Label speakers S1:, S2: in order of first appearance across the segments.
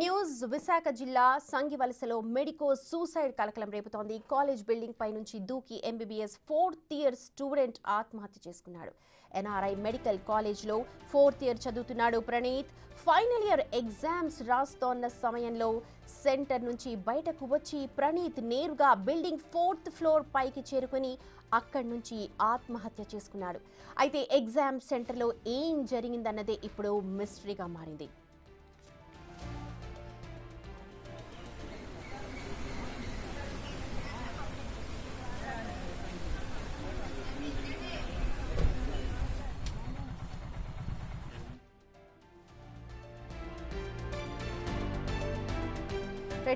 S1: News Visakha జిల్లా సంగివలసలో medico suicide కలకలం రేపుతోంది. కాలేజ్ బిల్డింగ్ పై నుంచి దూకి ఎంబీబీఎస్ 4th ఇయర్ స్టూడెంట్ ఆత్మహత్య చేసుకున్నాడు. ఎన్ఆర్ఐ మెడికల్ కాలేజ్లో 4th ఇయర్ చదువుతున్నాడు ప్రణీత్. ఫైనల్ ఇయర్ ఎగ్జామ్స్ రాస్తోన్న సమయంలో సెంటర్ నుంచి బయటకు వచ్చి ప్రణీత్ నేరుగా బిల్డింగ్ 4th ఫ్లోర్ పైకి చేరుకుని అక్కడి నుంచి ఆత్మహత్య చేసుకున్నాడు. అయితే ఎగ్జామ్ సెంటర్లో ఏం జరిగిందన్నదే ఇప్పుడు మిస్టరీగా మారింది.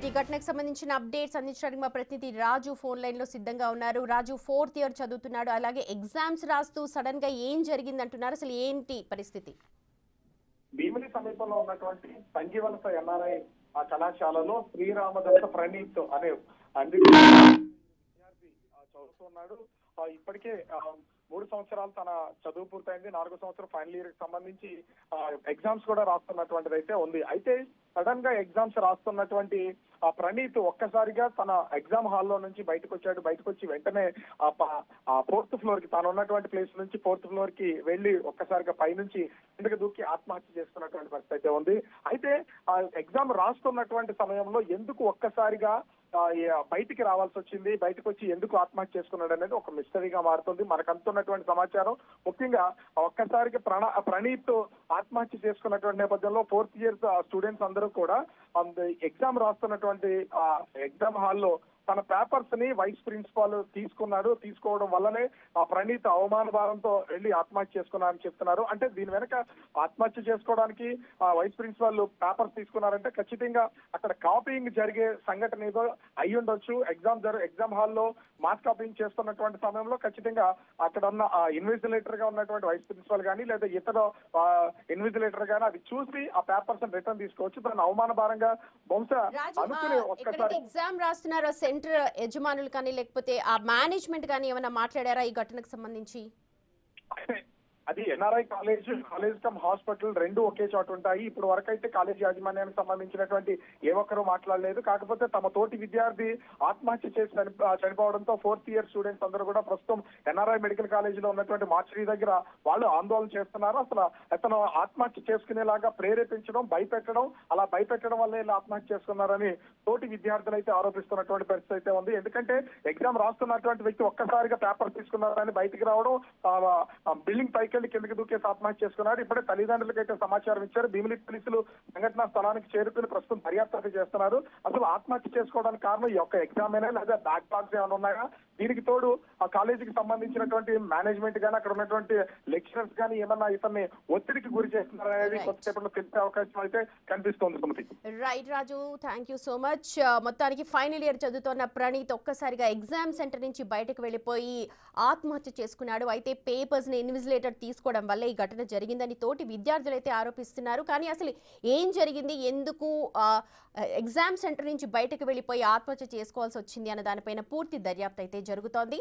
S1: ఈ ఘటనకు సంబంధించిన అప్డేట్స్ అందించడానికి మా ప్రతినిధి రాజు ఫోన్ లైన్ లో సిద్ధంగా ఉన్నారు. రాజు 4th ఇయర్ చదువుతున్నాడు, అలాగే ఎగ్జామ్స్ రాస్తూ సడన్ గా ఏం జరిగింది అంటున్నారు, అసలు ఏంటి పరిస్థితి?
S2: భీమిలి సమీపంలో ఉన్నటువంటి సంగివలస ఎన్ఆర్ఐ కళాశాలలో శ్రీరామదత్త ప్రణీత్ అనే విద్యార్థి చదువుతున్నాడు. ఇప్పటికే 3 సంవత్సరాలు తన చదువు పూర్తయింది. 4వ సంవత్సరం ఫైనల్ ఇయర్ కి సంబంధించి ఎగ్జామ్స్ కూడా రాస్తున్నటువంటిది అయితే ఉంది. అయితే సడన్ గా ఎగ్జామ్స్ రాస్తున్నటువంటి ప్రణీత్ ఒక్కసారిగా తన ఎగ్జామ్ హాల్లో నుంచి బయటకు వచ్చాడు. బయటకు వచ్చి వెంటనే 4th ఫ్లోర్ కి తాను ఉన్నటువంటి ప్లేస్ నుంచి 4th ఫ్లోర్ కి వెళ్లి ఒక్కసారిగా పైనుంచి కిందకి దూకి ఆత్మహత్య చేసుకున్నటువంటి పరిస్థితి అయితే ఉంది. అయితే ఎగ్జామ్ రాస్తున్నటువంటి సమయంలో ఎందుకు ఒక్కసారిగా బయటికి రావాల్సి వచ్చింది, బయటకు వచ్చి ఎందుకు ఆత్మహత్య చేసుకున్నాడు అనేది ఒక మిస్టరీగా మారుతుంది. మనకు అందుతున్నటువంటి సమాచారం ముఖ్యంగా ఒక్కసారిగా ప్రణీత్ ఆత్మహత్య చేసుకున్నటువంటి నేపథ్యంలో 4th ఇయర్ స్టూడెంట్స్ అందరూ కూడా ఎగ్జామ్ రాస్తున్నటువంటి ఎగ్జామ్ హాల్లో తన పేపర్స్ ని వైస్ ప్రిన్సిపాల్ తీసుకోవడం వల్లనే ప్రణీత్ అవమాన భారంతో వెళ్లి ఆత్మహత్య చేసుకున్నారని చెప్తున్నారు. అంటే దీని వెనక ఆత్మహత్య చేసుకోవడానికి వైస్ ప్రిన్సిపాల్ పేపర్స్ తీసుకున్నారంటే ఖచ్చితంగా అక్కడ కాపీయింగ్ జరిగే సంఘటన ఏదో అయి ఉండొచ్చు. ఎగ్జామ్ హాల్లో మాస్ కాపీయింగ్ చేస్తున్నటువంటి సమయంలో ఖచ్చితంగా అక్కడ ఉన్న ఇన్విజిలేటర్ గా ఉన్నటువంటి వైస్ ప్రిన్సిపాల్ గానీ లేదా ఇతర ఇన్విజిలేటర్ గానీ అది చూసి ఆ పేపర్స్ రిటర్న్ తీసుకోవచ్చు. దాన్ని అవమాన భారంగా బహుశా అనుకుని ఒక్కసారి
S1: ఎగ్జామ్ రాస్తున్నారు సెంటర్ యజమానులు కానీ లేకపోతే ఆ మేనేజ్మెంట్ కానీ ఏమైనా మాట్లాడారా ఈ ఘటనకు సంబంధించి?
S2: అది ఎన్ఆర్ఐ కాలేజ్ కమ్ హాస్పిటల్ రెండు ఒకే చోట ఉంటాయి. ఇప్పుడు వరకు అయితే కాలేజ్ యాజమాన్యానికి సంబంధించినటువంటి ఏ ఒక్కరూ మాట్లాడలేదు. కాకపోతే తమ తోటి విద్యార్థి ఆత్మహత్య చేసి చనిపోవడంతో 4th ఇయర్ స్టూడెంట్స్ అందరూ కూడా ప్రస్తుతం ఎన్ఆర్ఐ మెడికల్ కాలేజ్ లో ఉన్నటువంటి మార్చరీ దగ్గర వాళ్ళు ఆందోళన చేస్తున్నారు. అసలు అతను ఆత్మహత్య చేసుకునేలాగా ప్రేరేపించడం, భయపెట్టడం, అలా భయపెట్టడం వల్ల వీళ్ళు ఆత్మహత్య చేసుకున్నారని తోటి విద్యార్థులు అయితే ఆరోపిస్తున్నటువంటి పరిస్థితి అయితే ఉంది. ఎందుకంటే ఎగ్జామ్ రాస్తున్నటువంటి వ్యక్తి ఒక్కసారిగా పేపర్ తీసుకున్నారని బయటికి రావడం, బిల్డింగ్ పైకి కిందకి దూకేసి ఆత్మహత్య చేసుకున్నారు. ఇప్పుడే తల్లిదండ్రులకు అయితే సమాచారం ఇచ్చారు. భీమిలి పోలీసులు సంఘటనా స్థలానికి చేరుకుని ప్రస్తుతం దర్యాప్తు చేస్తున్నారు. అసలు ఆత్మహత్య చేసుకోవడానికి కారణం ఈ యొక్క ఎగ్జామ్ అయినా లేదా బ్యాక్ లాగ్స్ ఏమైనా ఉన్నాయా? దీనికి తోడు ఆ కాలేజీకి సంబంధించినటువంటి మేనేజ్మెంట్ గానీ అక్కడ ఉన్నటువంటి లెక్చరర్స్ గానీ ఏమన్నా ఇతన్ని ఒత్తిడికి గురి చేస్తున్నారు అనేది కొద్దిసేపట్లో తెలిసే అవకాశం అయితే కనిపిస్తోంది. Sumathi.
S1: Right Raju, thank you so much. మొత్తానికి ఫైనల్ ఇయర్ చదువుతున్న ప్రణీత్ ఒక్కసారిగా ఎగ్జామ్ సెంటర్ నుంచి బయటకు వెళ్లిపోయి ఆత్మహత్య చేసుకున్నాడు. అయితే పేపర్స్ ని ఇన్విజిలేటర్ తీసుకోవడం వల్ల ఈ ఘటన జరిగిందని తోటి విద్యార్థులు అయితే ఆరోపిస్తున్నారు. కానీ అసలు ఏం జరిగింది, ఎందుకు ఎగ్జామ్ సెంటర్ నుంచి బయటకు వెళ్లిపోయి ఆత్మహత్య చేసుకోవాల్సి వచ్చింది అన్న దానిపైన పూర్తి దర్యాప్తు అయితే జరుగుతోంది.